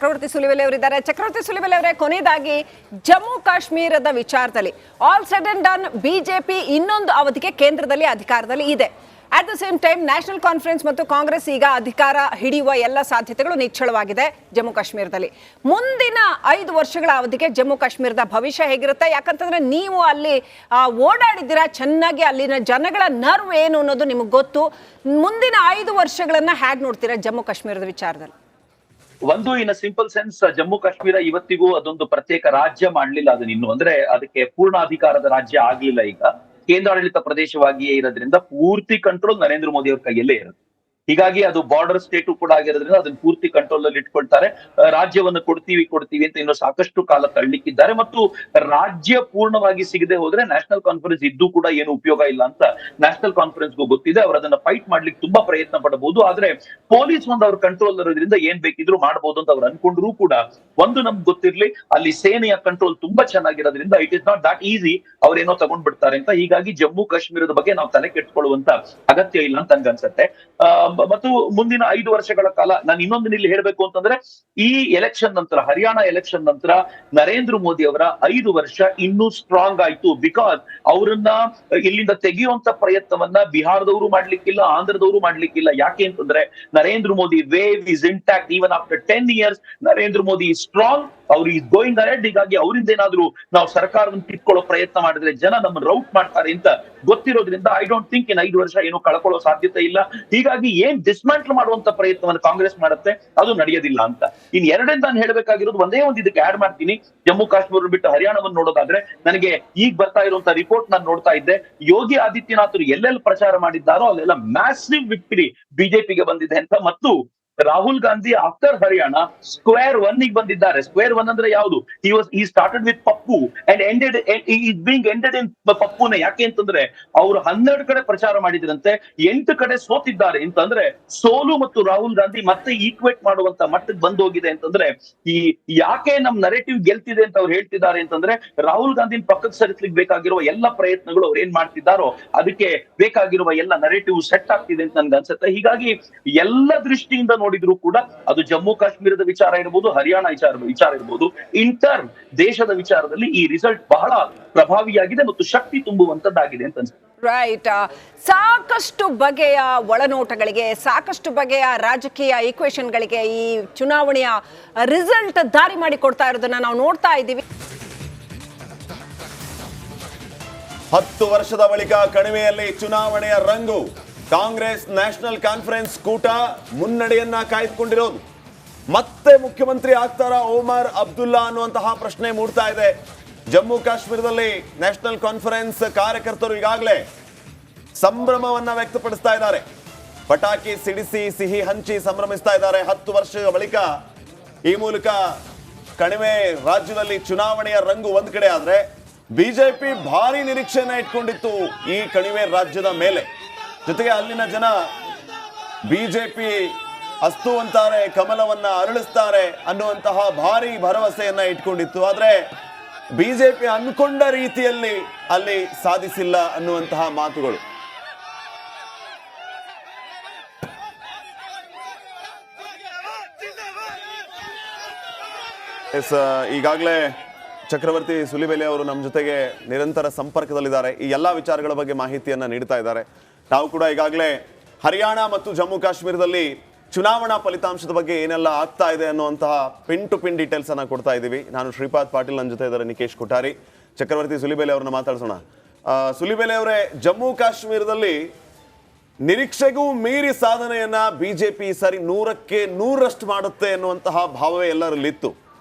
ಚಕ್ರವರ್ತಿ ಸುಲಿಬೆಲೆ ಅವರಿದ್ದಾರೆ. ಚಕ್ರವರ್ತಿ ಸುಲಿಬೆಲೆ ಅವರೇ, ಕೊನೆಯದಾಗಿ ಜಮ್ಮು ಕಾಶ್ಮೀರದ ವಿಚಾರದಲ್ಲಿ all said and done BJP ಇನ್ನೊಂದು ಅವಧಿಗೆ ಕೇಂದ್ರದಲ್ಲಿ ಅಧಿಕಾರದಲ್ಲಿ ಇದೆ. At the same time national conference ಮತ್ತು ಕಾಂಗ್ರೆಸ್ ಈಗ ಅಧಿಕಾರ ಹಿಡಿಯುವ ಎಲ್ಲ ಸಾಧ್ಯತೆಗಳು ನಿಚ್ಚಳವಾಗಿದೆ ಜಮ್ಮು ಕಾಶ್ಮೀರದಲ್ಲಿ. ಮುಂದಿನ 5 ವರ್ಷಗಳ ಅವಧಿಗೆ ಜಮ್ಮು ಕಾಶ್ಮೀರದ ಭವಿಷ್ಯ ಹೇಗಿರುತ್ತೆ? ಯಾಕಂತಂದ್ರೆ ನೀವು ಅಲ್ಲಿ ಓಡಾಡಿದ್ದೀರಾ, ಚೆನ್ನಾಗಿ ಅಲ್ಲಿನ ಜನಗಳ ನರ್ವ್ ಏನು ಅನ್ನೋದು ನಿಮಗೆ ಗೊತ್ತು. ಮುಂದಿನ 5 ವರ್ಷಗಳನ್ನ ಹೇಗೆ ನೋಡ್ತೀರಾ ಜಮ್ಮು ಕಾಶ್ಮೀರದ ವಿಚಾರದಲ್ಲಿ? ಒಂದು in simple sense, Jammu Kashmir ಇವತ್ತಿಗೂ ಅದೊಂದು ಪ್ರತ್ಯೇಕ ರಾಜ್ಯ ಮಾಡ್ಲಿಲ್ಲ. ಅದನ್ನ ಇನ್ನು ಅಂದ್ರೆ ಅದಕ್ಕೆ ಪೂರ್ಣ ಅಧಿಕಾರದ ರಾಜ್ಯ ಆಗ್ಲಿಲ್ಲ. ಈಗ ಕೇಂದ್ರಾಡಳಿತ ಪ್ರದೇಶವಾಗಿಯೇ ಇರೋದ್ರಿಂದ ಪೂರ್ತಿ ಕಂಟ್ರೋಲ್ ನರೇಂದ್ರ ಮೋದಿ ಅವ್ರ ಕೈಯಲ್ಲೇ ಇರುತ್ತೆ. ಹೀಗಾಗಿ ಅದು ಬಾರ್ಡರ್ ಸ್ಟೇಟು ಕೂಡ ಆಗಿರೋದ್ರಿಂದ ಅದನ್ನ ಪೂರ್ತಿ ಕಂಟ್ರೋಲ್ ಅಲ್ಲಿ ಇಟ್ಕೊಳ್ತಾರೆ. ರಾಜ್ಯವನ್ನು ಕೊಡ್ತೀವಿ ಅಂತ ಇನ್ನು ಸಾಕಷ್ಟು ಕಾಲ ತಳ್ಳಿಕ್ಕಿದ್ದಾರೆ. ಮತ್ತು ರಾಜ್ಯ ಪೂರ್ಣವಾಗಿ ಸಿಗದೆ ಹೋದ್ರೆ ನ್ಯಾಷನಲ್ ಕಾನ್ಫರೆನ್ಸ್ ಇದ್ದು ಕೂಡ ಏನು ಉಪಯೋಗ ಇಲ್ಲ ಅಂತ ನ್ಯಾಷನಲ್ ಕಾನ್ಫರೆನ್ಸ್ಗೂ ಗೊತ್ತಿದೆ. ಅವ್ರು ಅದನ್ನ ಫೈಟ್ ಮಾಡ್ಲಿಕ್ಕೆ ತುಂಬಾ ಪ್ರಯತ್ನ ಪಡಬಹುದು. ಆದ್ರೆ ಪೊಲೀಸ್ ಒಂದು ಅವ್ರ ಕಂಟ್ರೋಲ್ ಇರೋದ್ರಿಂದ ಏನ್ ಬೇಕಿದ್ರು ಮಾಡಬಹುದು ಅಂತ ಅವ್ರು ಅನ್ಕೊಂಡ್ರು ಕೂಡ ಒಂದು ನಮ್ಗೆ ಗೊತ್ತಿರ್ಲಿ, ಅಲ್ಲಿ ಸೇನೆಯ ಕಂಟ್ರೋಲ್ ತುಂಬಾ ಚೆನ್ನಾಗಿರೋದ್ರಿಂದ it is not that easy ಅವ್ರೇನೋ ತಗೊಂಡ್ ಬಿಡ್ತಾರೆ ಅಂತ. ಹೀಗಾಗಿ ಜಮ್ಮು ಕಾಶ್ಮೀರದ ಬಗ್ಗೆ ನಾವು ತಲೆ ಕೆಡ್ಸ್ಕೊಳ್ಳುವಂತ ಅಗತ್ಯ ಇಲ್ಲ ಅಂತ ನನ್ಗನ್ಸತ್ತೆ. ಮತ್ತು ಮುಂದಿನ 5 ವರ್ಷಗಳ ಕಾಲ ನಾನು ಇನ್ನೊಂದು ಇಲ್ಲಿ ಹೇಳ್ಬೇಕು ಅಂತಂದ್ರೆ, ಈ ಎಲೆಕ್ಷನ್ ನಂತರ, ಹರಿಯಾಣ ಎಲೆಕ್ಷನ್ ನಂತರ ನರೇಂದ್ರ ಮೋದಿ ಅವರ 5 ವರ್ಷ ಇನ್ನೂ ಸ್ಟ್ರಾಂಗ್ ಆಯ್ತು. ಬಿಕಾಸ್ ಅವರನ್ನ ಇಲ್ಲಿಂದ ತೆಗೆಯುವಂತ ಪ್ರಯತ್ನವನ್ನ ಬಿಹಾರದವರು ಮಾಡ್ಲಿಕ್ಕಿಲ್ಲ, ಆಂಧ್ರದವರು ಮಾಡ್ಲಿಕ್ಕಿಲ್ಲ. ಯಾಕೆ ಅಂತಂದ್ರೆ Narendra Modi wave is intact. Even after 10 years Narendra Modi strong, ಅವ್ರು ಈಸ್ ಗೋಯಿಂಗ್ ಅಹೆಡ್. ಹೀಗಾಗಿ ಅವರಿಂದ ಏನಾದ್ರು ನಾವು ಸರ್ಕಾರವನ್ನು ಕಿತ್ಕೊಳ್ಳೋ ಪ್ರಯತ್ನ ಮಾಡಿದ್ರೆ ಜನ ನಮ್ಮನ್ನು ರೌಟ್ ಮಾಡ್ತಾರೆ ಅಂತ ಗೊತ್ತಿರೋದ್ರಿಂದ ಐ ಡೋಂಟ್ ಥಿಂಕ್ ಇನ್ 5 ವರ್ಷ ಏನು ಕಳ್ಕೊಳ್ಳೋ ಸಾಧ್ಯತೆ ಇಲ್ಲ. ಹೀಗಾಗಿ ಏನ್ ಡಿಸ್ಮ್ಯಾಂಟಲ್ ಮಾಡುವಂತ ಪ್ರಯತ್ನವನ್ನು ಕಾಂಗ್ರೆಸ್ ಮಾಡುತ್ತೆ ಅದು ನಡೆಯೋದಿಲ್ಲ ಅಂತ. ಇನ್ ಎರಡರಿಂದ ನಾನು ಹೇಳ್ಬೇಕಾಗಿರೋದು ಒಂದೇ ಒಂದು ಇದಕ್ಕೆ ಆಡ್ ಮಾಡ್ತೀನಿ. ಜಮ್ಮು ಕಾಶ್ಮೀರ ಬಿಟ್ಟು ಹರಿಯಾಣವನ್ನು ನೋಡೋದಾದ್ರೆ, ನನಗೆ ಈಗ ಬರ್ತಾ ಇರುವಂತ ರಿಪೋರ್ಟ್ ನಾನು ನೋಡ್ತಾ ಇದ್ದೆ. ಯೋಗಿ ಆದಿತ್ಯನಾಥ್ ಎಲ್ಲೆಲ್ಲಿ ಪ್ರಚಾರ ಮಾಡಿದ್ದಾರೋ ಅಲ್ಲೆಲ್ಲ ಮ್ಯಾಸಿವ್ ವಿಕ್ಟರಿ ಬಿಜೆಪಿಗೆ ಬಂದಿದೆ ಅಂತ. ಮತ್ತು ರಾಹುಲ್ ಗಾಂಧಿ ಆಫ್ಟರ್ ಹರಿಯಾಣ ಸ್ಕ್ವೇರ್ 1 ಬಂದಿದ್ದಾರೆ. ಸ್ಕ್ವೇರ್ 1 ಅಂದ್ರೆ ಯಾವುದು? he started with Pappu and is being ended in ಪಪ್ಪುನೇ. ಯಾಕೆ ಅಂತಂದ್ರೆ ಅವರು 12 ಕಡೆ ಪ್ರಚಾರ ಮಾಡಿದ್ರಂತೆ, 8 ಕಡೆ ಸೋತಿದ್ದಾರೆ ಅಂತಂದ್ರೆ ಸೋಲು ಮತ್ತು ರಾಹುಲ್ ಗಾಂಧಿ ಮತ್ತೆ ಈಕ್ವೇಟ್ ಮಾಡುವಂತ ಮಟ್ಟಕ್ಕೆ ಬಂದೋಗಿದೆ ಅಂತಂದ್ರೆ, ಈ ಯಾಕೆ ನಮ್ ನರೇಟಿವ್ ಗೆಲ್ತಿದೆ ಅಂತ ಅವ್ರು ಹೇಳ್ತಿದ್ದಾರೆ ಅಂತಂದ್ರೆ, ರಾಹುಲ್ ಗಾಂಧಿನ ಪಕ್ಕಕ್ಕೆ ಸರಿಸ್ಲಿಕ್ಕೆ ಬೇಕಾಗಿರುವ ಎಲ್ಲ ಪ್ರಯತ್ನಗಳು ಅವ್ರು ಏನ್ ಮಾಡ್ತಿದ್ದಾರೋ ಅದಕ್ಕೆ ಬೇಕಾಗಿರುವ ಎಲ್ಲ ನರೇಟಿವ್ ಸೆಟ್ ಆಗ್ತಿದೆ ಅಂತ ನನ್ಗೆ ಅನ್ಸುತ್ತೆ. ಹೀಗಾಗಿ ಎಲ್ಲ ದೃಷ್ಟಿಯಿಂದ ನೋಡಿದ್ರು ಕೂಡ ಅದು ಜಮ್ಮು ಕಾಶ್ಮೀರದ ವಿಚಾರ ಇರಬಹುದು, ಹರಿಯಾಣ ವಿಚಾರ ಇರಬಹುದು, ಇಂಟರ್ ದೇಶದ ವಿಚಾರದಲ್ಲಿ ಈ ರಿಸಲ್ಟ್ ಬಹಳ ಪ್ರಭಾವಿಯಾಗಿದೆ ಮತ್ತು ಶಕ್ತಿ ತುಂಬುವಂತದ್ದಾಗಿದೆ ಅಂತ ಅನ್ಸುತ್ತೆ. ರೈಟ್. ಸಾಕಷ್ಟು ಬಗೆಯ ಒಳನೋಟಗಳಿಗೆ, ಸಾಕಷ್ಟು ಬಗೆಯ ರಾಜಕೀಯ ಈಕ್ವೇಷನ್ಗಳಿಗೆ ಈ ಚುನಾವಣೆಯ ರಿಸಲ್ಟ್ ದಾರಿ ಮಾಡಿ ಕೊಡ್ತಾ ಇರೋದನ್ನ ನಾವು ನೋಡ್ತಾ ಇದ್ದೀವಿ. 10 ವರ್ಷದ ಬಳಿಕ ಕಣಿವೆಯಲ್ಲಿ ಚುನಾವಣೆಯ ರಂಗು. ಕಾಂಗ್ರೆಸ್ ನ್ಯಾಷನಲ್ ಕಾನ್ಫರೆನ್ಸ್ ಕೂಟ ಮುನ್ನಡೆಯನ್ನ ಕಾಯ್ದುಕೊಂಡಿರೋದು. ಮತ್ತೆ ಮುಖ್ಯಮಂತ್ರಿ ಆಗ್ತಾರಾ ಒಮರ್ ಅಬ್ದುಲ್ಲಾ ಅನ್ನುವಂತಹ ಪ್ರಶ್ನೆ ಮೂಡ್ತಾ ಇದೆ. ಜಮ್ಮು ಕಾಶ್ಮೀರದಲ್ಲಿ ನ್ಯಾಷನಲ್ ಕಾನ್ಫರೆನ್ಸ್ ಕಾರ್ಯಕರ್ತರು ಈಗಾಗಲೇ ಸಂಭ್ರಮವನ್ನ ವ್ಯಕ್ತಪಡಿಸ್ತಾ ಇದ್ದಾರೆ. ಪಟಾಕಿ ಸಿಡಿಸಿ ಸಿಹಿ ಹಂಚಿ ಸಂಭ್ರಮಿಸ್ತಾ ಇದ್ದಾರೆ. 10 ವರ್ಷಗಳ ಬಳಿಕ ಈ ಮೂಲಕ ಕಣಿವೆ ರಾಜ್ಯದಲ್ಲಿ ಚುನಾವಣೆಯ ರಂಗು ಒಂದ್ ಕಡೆ ಆದ್ರೆ, ಬಿಜೆಪಿ ಭಾರಿ ನಿರೀಕ್ಷೆಯನ್ನ ಇಟ್ಕೊಂಡಿತ್ತು ಈ ಕಣಿವೆ ರಾಜ್ಯದ ಮೇಲೆ. ಜೊತೆಗೆ ಅಲ್ಲಿನ ಜನ ಬಿಜೆಪಿ ಅಸ್ತು ಅಂತಾರೆ, ಕಮಲವನ್ನ ಅರಳಿಸ್ತಾರೆ ಅನ್ನುವಂತಹ ಭಾರಿ ಭರವಸೆಯನ್ನ ಇಟ್ಕೊಂಡಿತ್ತು. ಆದ್ರೆ ಬಿಜೆಪಿ ಅನ್ಕೊಂಡ ರೀತಿಯಲ್ಲಿ ಅಲ್ಲಿ ಸಾಧಿಸಿಲ್ಲ ಅನ್ನುವಂತಹ ಮಾತುಗಳು. ಈಗಾಗಲೇ ಚಕ್ರವರ್ತಿ ಸುಲಿಬೆಲೆ ಅವರು ನಮ್ಮ ಜೊತೆಗೆ ನಿರಂತರ ಸಂಪರ್ಕದಲ್ಲಿದ್ದಾರೆ. ಈ ಎಲ್ಲ ವಿಚಾರಗಳ ಬಗ್ಗೆ ಮಾಹಿತಿಯನ್ನ ನೀಡ್ತಾ ಇದ್ದಾರೆ. ನಾವು ಕೂಡ ಈಗಾಗಲೇ ಹರಿಯಾಣ ಮತ್ತು ಜಮ್ಮು ಕಾಶ್ಮೀರದಲ್ಲಿ ಚುನಾವಣಾ ಫಲಿತಾಂಶದ ಬಗ್ಗೆ ಏನೆಲ್ಲ ಆಗ್ತಾ ಇದೆ ಅನ್ನುವಂತಹ ಪಿನ್ ಟು ಪಿನ್ ಡೀಟೇಲ್ಸ್ ಅನ್ನ ಕೊಡ್ತಾ ಇದ್ದೀವಿ. ನಾನು ಶ್ರೀಪಾದ್ ಪಾಟೀಲ್, ನನ್ನ ಜೊತೆ ಇದ್ದಾರೆ ನಿಕೇಶ್ ಕೊಠಾರಿ. ಚಕ್ರವರ್ತಿ ಸುಲಿಬೆಲೆ ಅವ್ರನ್ನ ಮಾತಾಡ್ಸೋಣ. ಸುಲಿಬೆಲೆ ಅವರೇ, ಜಮ್ಮು ಕಾಶ್ಮೀರದಲ್ಲಿ ನಿರೀಕ್ಷೆಗೂ ಮೀರಿ ಸಾಧನೆಯನ್ನ ಬಿಜೆಪಿ ಸರಿ 100ಕ್ಕೆ 100ರಷ್ಟು ಮಾಡುತ್ತೆ ಎನ್ನುವಂತಹ ಭಾವವೇ ಎಲ್ಲರಲ್ಲಿತ್ತು.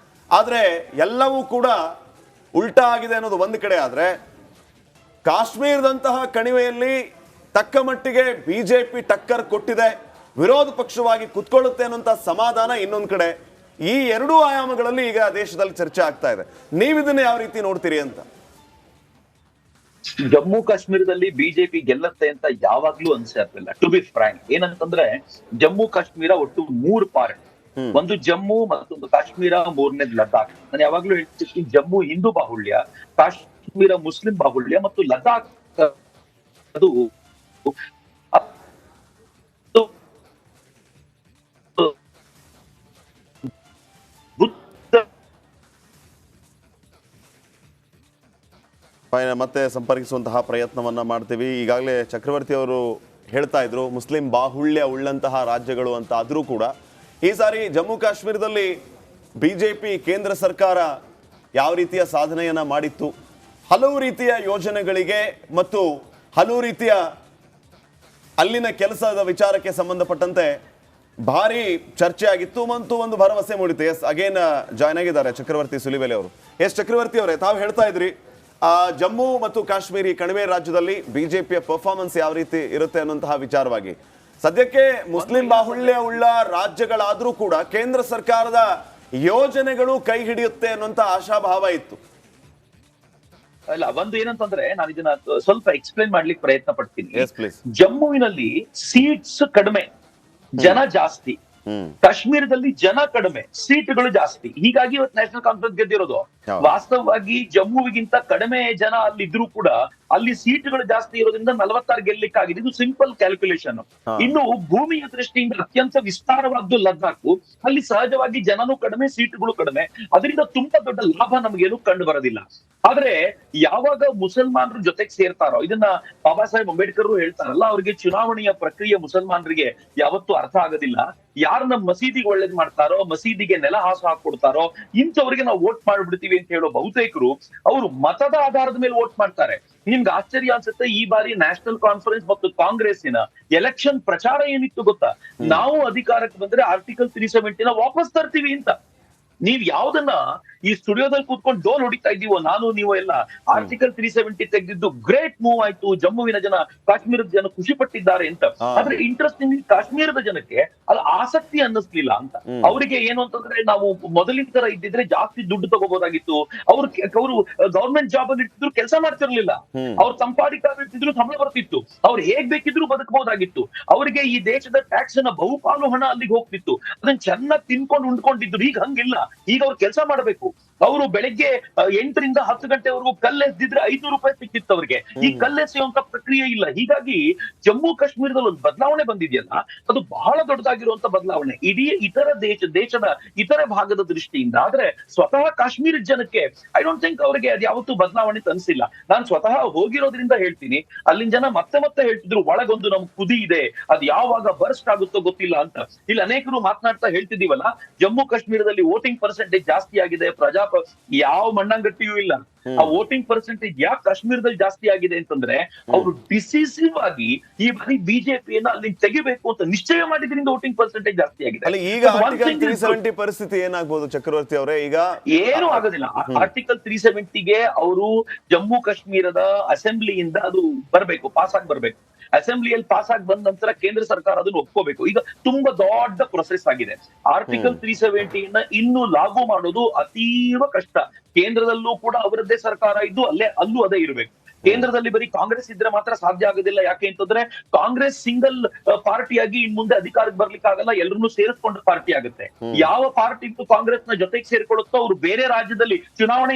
ಆದರೆ ಎಲ್ಲವೂ ಕೂಡ ಉಲ್ಟಾ ಆಗಿದೆ ಅನ್ನೋದು ಒಂದು ಕಡೆ ಆದ್ರೆ, ಕಾಶ್ಮೀರದಂತಹ ಕಣಿವೆಯಲ್ಲಿ ತಕ್ಕ ಮಟ್ಟಿಗೆ ಬಿಜೆಪಿ ಟಕ್ಕರ್ ಕೊಟ್ಟಿದೆ, ವಿರೋಧ ಪಕ್ಷವಾಗಿ ಕುತ್ಕೊಳ್ಳುತ್ತೆ ಅನ್ನುವಂತ ಸಮಾಧಾನ ಇನ್ನೊಂದು ಕಡೆ. ಈ ಎರಡೂ ಆಯಾಮಗಳಲ್ಲಿ ಈಗ ದೇಶದಲ್ಲಿ ಚರ್ಚೆ ಆಗ್ತಾ ಇದೆ. ನೀವಿದನ್ನ ಯಾವ ರೀತಿ ನೋಡ್ತೀರಿ ಅಂತ? ಜಮ್ಮು ಕಾಶ್ಮೀರದಲ್ಲಿ ಬಿಜೆಪಿ ಗೆಲ್ಲತ್ತೆ ಅಂತ ಯಾವಾಗ್ಲೂ ಅನ್ಸಿರ್ಲಿಲ್ಲ, ಟು ಬಿ ಫ್ರಾಂಕ್. ಏನಂತಂದ್ರೆ ಜಮ್ಮು ಕಾಶ್ಮೀರ ಒಟ್ಟು 3 ಪಾರ್ಟ್. ಒಂದು ಜಮ್ಮು, ಮತ್ತೊಂದು ಕಾಶ್ಮೀರ, ಮೂರನೇದು ಲದ್ದಾಖ್. ನಾನು ಯಾವಾಗ್ಲೂ ಹೇಳ್ತಿರ್ತೀನಿ, ಜಮ್ಮು ಹಿಂದೂ ಬಾಹುಳ್ಯ, ಕಾಶ್ಮೀರ ಮುಸ್ಲಿಂ ಬಾಹುಳ್ಯ ಮತ್ತು ಲದ್ದಾಖ್ ಅದು ಮತ್ತೆ ಸಂಪರ್ಕಿಸುವಂತಹ ಪ್ರಯತ್ನವನ್ನ ಮಾಡ್ತೀವಿ. ಈಗಾಗಲೇ ಚಕ್ರವರ್ತಿ ಅವರು ಹೇಳ್ತಾ ಇದ್ರು ಮುಸ್ಲಿಂ ಬಾಹುಳ್ಯ ಉಳ್ಳಂತಹ ರಾಜ್ಯಗಳು ಅಂತ. ಆದರೂ ಕೂಡ ಈ ಸಾರಿ ಜಮ್ಮು ಕಾಶ್ಮೀರದಲ್ಲಿ ಬಿಜೆಪಿ ಕೇಂದ್ರ ಸರ್ಕಾರ ಯಾವ ರೀತಿಯ ಸಾಧನೆಯನ್ನ ಮಾಡಿತ್ತು, ಹಲವು ರೀತಿಯ ಯೋಜನೆಗಳಿಗೆ ಮತ್ತು ಹಲವು ರೀತಿಯ ಅಲ್ಲಿನ ಕೆಲಸದ ವಿಚಾರಕ್ಕೆ ಸಂಬಂಧಪಟ್ಟಂತೆ ಭಾರಿ ಚರ್ಚೆ ಆಗಿತ್ತು ಮತ್ತು ಒಂದು ಭರವಸೆ ಮೂಡಿತು. ಎಸ್ ಅಗೇನ್ ಜಾಯ್ನ್ ಆಗಿದ್ದಾರೆ ಚಕ್ರವರ್ತಿ ಸುಲಿಬೆಲೆ ಅವರು. ಎಸ್ ಚಕ್ರವರ್ತಿ ಅವರೇ, ತಾವು ಹೇಳ್ತಾ ಇದ್ರಿ ಜಮ್ಮು ಮತ್ತು ಕಾಶ್ಮೀರ ಈ ಕಣಿವೆ ರಾಜ್ಯದಲ್ಲಿ ಬಿಜೆಪಿಯ ಪರ್ಫಾರ್ಮೆನ್ಸ್ ಯಾವ ರೀತಿ ಇರುತ್ತೆ ಅನ್ನುವಂತಹ ವಿಚಾರವಾಗಿ. ಸದ್ಯಕ್ಕೆ ಮುಸ್ಲಿಂ ಬಾಹುಳ್ಯ ಉಳ್ಳ ರಾಜ್ಯಗಳಾದ್ರೂ ಕೂಡ ಕೇಂದ್ರ ಸರ್ಕಾರದ ಯೋಜನೆಗಳು ಕೈ ಹಿಡಿಯುತ್ತೆ ಅನ್ನುವಂತ ಆಶಾಭಾವ ಇತ್ತು. ಅಲ್ಲ, ಒಂದು ಏನಂತಂದ್ರೆ ನಾನು ಇದನ್ನ ಸ್ವಲ್ಪ ಎಕ್ಸ್ಪ್ಲೈನ್ ಮಾಡ್ಲಿಕ್ಕೆ ಪ್ರಯತ್ನ ಪಡ್ತೀನಿ. Yes please. ಜಮ್ಮುವಿನಲ್ಲಿ ಸೀಟ್ಸ್ ಕಡಿಮೆ, ಜನ ಜಾಸ್ತಿ. ಕಾಶ್ಮೀರದಲ್ಲಿ ಜನ ಕಡಿಮೆ, ಸೀಟ್ಗಳು ಜಾಸ್ತಿ. ಹೀಗಾಗಿ ಇವತ್ತು ನ್ಯಾಷನಲ್ ಕಾನ್ಫರೆನ್ಸ್ ಗೆದ್ದಿರೋದು. ವಾಸ್ತವವಾಗಿ ಜಮ್ಮುವಿಗಿಂತ ಕಡಿಮೆ ಜನ ಅಲ್ಲಿದ್ರು ಕೂಡ ಅಲ್ಲಿ ಸೀಟ್ಗಳು ಜಾಸ್ತಿ ಇರೋದ್ರಿಂದ 46 ಗೆಲ್ಲಿಕ್ಕಾಗಿದೆ. ಇದು ಸಿಂಪಲ್ ಕ್ಯಾಲ್ಕುಲೇಷನ್. ಇನ್ನು ಭೂಮಿಯ ದೃಷ್ಟಿಯಿಂದ ಅತ್ಯಂತ ವಿಸ್ತಾರವಾದ್ದು ಲದ್ದಾಖ್. ಅಲ್ಲಿ ಸಹಜವಾಗಿ ಜನನೂ ಕಡಿಮೆ, ಸೀಟ್ಗಳು ಕಡಿಮೆ. ಅದರಿಂದ ತುಂಬಾ ದೊಡ್ಡ ಲಾಭ ನಮಗೇನು ಕಂಡು ಬರೋದಿಲ್ಲ. ಆದ್ರೆ ಯಾವಾಗ ಮುಸಲ್ಮಾನರು ಜೊತೆಗೆ ಸೇರ್ತಾರೋ, ಇದನ್ನ ಬಾಬಾ ಸಾಹೇಬ್ ಅಂಬೇಡ್ಕರ್ ಹೇಳ್ತಾರಲ್ಲ, ಅವ್ರಿಗೆ ಚುನಾವಣೆಯ ಪ್ರಕ್ರಿಯೆ ಮುಸಲ್ಮಾನರಿಗೆ ಯಾವತ್ತೂ ಅರ್ಥ ಆಗೋದಿಲ್ಲ. ಯಾರು ನಮ್ಮ ಮಸೀದಿಗೆ ಒಳ್ಳೇದ್ ಮಾಡ್ತಾರೋ, ಮಸೀದಿಗೆ ನೆಲ ಹಾಸು ಹಾಕೊಡ್ತಾರೋ, ಇಂಥವ್ರಿಗೆ ನಾವು ವೋಟ್ ಮಾಡ್ಬಿಡ್ತೀವಿ ಅಂತ ಹೇಳೋ ಬಹುತೇಕರು ಅವರು ಮತದ ಆಧಾರದ ಮೇಲೆ ವೋಟ್ ಮಾಡ್ತಾರೆ. ನಿಮ್ಗೆ ಆಶ್ಚರ್ಯ ಅನ್ಸುತ್ತೆ, ಈ ಬಾರಿ ನ್ಯಾಷನಲ್ ಕಾನ್ಫರೆನ್ಸ್ ಮತ್ತು ಕಾಂಗ್ರೆಸ್ಸಿನ ಎಲೆಕ್ಷನ್ ಪ್ರಚಾರ ಏನಿತ್ತು ಗೊತ್ತಾ? ನಾವು ಅಧಿಕಾರಕ್ಕೆ ಬಂದ್ರೆ ಆರ್ಟಿಕಲ್ 370 ವಾಪಸ್ ತರ್ತೀವಿ ಅಂತ. ನೀವ್ ಯಾವ್ದನ್ನ ಈ ಸ್ಟುಡಿಯೋದಲ್ಲಿ ಕೂತ್ಕೊಂಡು ಡೋಲ್ ಹೊಡಿತಾ ಇದ್ದೀವೋ, ನಾನು ನೀವು ಎಲ್ಲ, ಆರ್ಟಿಕಲ್ 370 ತೆಗೆದಿದ್ದು ಗ್ರೇಟ್ ಮೂವ್ ಆಯ್ತು, ಜಮ್ಮುವಿನ ಜನ, ಕಾಶ್ಮೀರದ ಜನ ಖುಷಿ ಪಟ್ಟಿದ್ದಾರೆ ಅಂತ. ಆದ್ರೆ ಇಂಟ್ರೆಸ್ಟಿಂಗ್, ಕಾಶ್ಮೀರದ ಜನಕ್ಕೆ ಅದು ಆಸಕ್ತಿ ಅನ್ನಿಸ್ಲಿಲ್ಲ ಅಂತ. ಅವರಿಗೆ ಏನು ಅಂತಂದ್ರೆ, ನಾವು ಮೊದಲಿನ ತರ ಇದ್ದಿದ್ರೆ ಜಾಸ್ತಿ ದುಡ್ಡು ತಗೋಬಹುದಾಗಿತ್ತು. ಅವರು ಗವರ್ಮೆಂಟ್ ಜಾಬ್ ಅಲ್ಲಿ ಇರ್ತಿದ್ರು, ಕೆಲಸ ಮಾಡ್ತಿರ್ಲಿಲ್ಲ. ಅವ್ರು ಸಂಪಾದಿಕ ಇರ್ತಿದ್ರು, ಸಂಬಳ ಬರ್ತಿತ್ತು. ಅವ್ರು ಹೇಗ್ ಬೇಕಿದ್ರು ಬದುಕಬಹುದಾಗಿತ್ತು. ಅವರಿಗೆ ಈ ದೇಶದ ಟ್ಯಾಕ್ಸ್ ನ ಬಹುಪಾಲು ಹಣ ಅಲ್ಲಿಗೆ ಹೋಗ್ತಿತ್ತು. ಅದನ್ನ ಚೆನ್ನಾಗಿ ತಿನ್ಕೊಂಡು ಉಂಡ್ಕೊಂಡಿದ್ರು. ಈಗ ಹಂಗಿಲ್ಲ. ಈಗ ಅವ್ರು ಕೆಲಸ ಮಾಡಬೇಕು. ಅವರು ಬೆಳಗ್ಗೆ 8 ರಿಂದ 10 ಗಂಟೆವರೆಗೂ ಕಲ್ಲೆಸ್ದಿದ್ರೆ 500 ರೂಪಾಯಿ ಸಿಕ್ತಿತ್ತು ಅವ್ರಿಗೆ. ಈ ಕಲ್ಲೆಸೆಯುವಂತ ಪ್ರಕ್ರಿಯೆ ಇಲ್ಲ. ಹೀಗಾಗಿ ಜಮ್ಮು ಕಾಶ್ಮೀರದಲ್ಲಿ ಒಂದು ಬದಲಾವಣೆ ಬಂದಿದೆಯಲ್ಲ, ಅದು ಬಹಳ ದೊಡ್ಡದಾಗಿರುವಂತ ಬದಲಾವಣೆ ಇಡೀ ದೇಶದ ಇತರೆ ಭಾಗದ ದೃಷ್ಟಿಯಿಂದ. ಆದ್ರೆ ಸ್ವತಃ ಕಾಶ್ಮೀರದ ಜನಕ್ಕೆ ಐ ಡೋಂಟ್ ಥಿಂಕ್ ಅವರಿಗೆ ಅದು ಯಾವತ್ತೂ ಬದಲಾವಣೆ ಅನ್ಸಿಲ್ಲ. ನಾನು ಸ್ವತಃ ಹೋಗಿರೋದ್ರಿಂದ ಹೇಳ್ತೀನಿ. ಅಲ್ಲಿನ ಜನ ಮತ್ತೆ ಹೇಳ್ತಿದ್ರು, ಒಳಗೊಂದು ನಮ್ಗೆ ಕುದಿ ಇದೆ, ಅದು ಯಾವಾಗ ಬರ್ಸ್ಟ್ ಆಗುತ್ತೋ ಗೊತ್ತಿಲ್ಲ ಅಂತ. ಇಲ್ಲಿ ಅನೇಕರು ಮಾತನಾಡ್ತಾ ಹೇಳ್ತಿದೀವಲ್ಲ, ಜಮ್ಮು ಕಾಶ್ಮೀರದಲ್ಲಿ ವೋಟಿಂಗ್ ಪರ್ಸೆಂಟೇಜ್ ಜಾಸ್ತಿ ಆಗಿದೆ, ಯಾವ ಮಣ್ಣಂಗಟ್ಟಿಯೂ ಇಲ್ಲ. ಆ ವೋಟಿಂಗ್ ಪರ್ಸೆಂಟೇಜ್ ಯಾಕೆ ಕಾಶ್ಮೀರದಲ್ಲಿ ಜಾಸ್ತಿ ಆಗಿದೆ ಅಂತಂದ್ರೆ, ಅವರು ಡಿಸಿಸಿವ್ ಆಗಿ ಈ ಬಾರಿ ಬಿಜೆಪಿಯನ್ನ ಅಲ್ಲಿ ತೆಗಿಬೇಕು ಅಂತ ನಿಶ್ಚಯ ಮಾಡಿದ್ರಿಂದ ವೋಟಿಂಗ್ ಪರ್ಸೆಂಟೇಜ್ ಜಾಸ್ತಿ ಆಗಿದೆ. ಈಗ ಆರ್ಟಿಕಲ್ 370 ಪರಿಸ್ಥಿತಿ ಏನಾಗಬಹುದು ಚಕ್ರವರ್ತಿ ಅವರೇ? ಈಗ ಏನು ಆಗೋದಿಲ್ಲ. ಆರ್ಟಿಕಲ್ 370ಗೆ ಅವರು ಜಮ್ಮು ಕಾಶ್ಮೀರದ ಅಸೆಂಬ್ಲಿಯಿಂದ ಅದು ಬರ್ಬೇಕು, ಪಾಸ್ ಆಗಿ ಬರ್ಬೇಕು. ಅಸೆಂಬ್ಲಿಯಲ್ಲಿ ಪಾಸ್ ಆಗಿ ಬಂದ ನಂತರ ಕೇಂದ್ರ ಸರ್ಕಾರ ಅದನ್ನು ಒಪ್ಕೋಬೇಕು. ಈಗ ತುಂಬಾ ದೊಡ್ಡ ಪ್ರೊಸೆಸ್ ಆಗಿದೆ. ಆರ್ಟಿಕಲ್ 370ನ ಇನ್ನು ಲಾಗು ಮಾಡೋದು ಅತೀವ ಕಷ್ಟ. ಕೇಂದ್ರದಲ್ಲೂ ಕೂಡ ಅವರದ್ದೇ ಸರ್ಕಾರ ಇದ್ದು ಅಲ್ಲೂ ಅದೇ ಇರಬೇಕು. ಕೇಂದ್ರದಲ್ಲಿ ಬರೀ ಕಾಂಗ್ರೆಸ್ ಇದ್ರೆ ಮಾತ್ರ ಸಾಧ್ಯ ಆಗೋದಿಲ್ಲ. ಯಾಕೆ ಅಂತಂದ್ರೆ ಕಾಂಗ್ರೆಸ್ ಸಿಂಗಲ್ ಪಾರ್ಟಿಯಾಗಿ ಇನ್ ಮುಂದೆ ಅಧಿಕಾರಕ್ಕೆ ಬರ್ಲಿಕ್ಕೆ ಆಗಲ್ಲ, ಎಲ್ಲರನ್ನೂ ಸೇರಿಸ್ಕೊಂಡ ಪಾರ್ಟಿ ಆಗುತ್ತೆ. ಯಾವ ಪಾರ್ಟಿ ಕಾಂಗ್ರೆಸ್ ನ ಜೊತೆಗೆ ಸೇರ್ಕೊಳ್ಳುತ್ತೋ ಅವ್ರು ಬೇರೆ ರಾಜ್ಯದಲ್ಲಿ ಚುನಾವಣೆ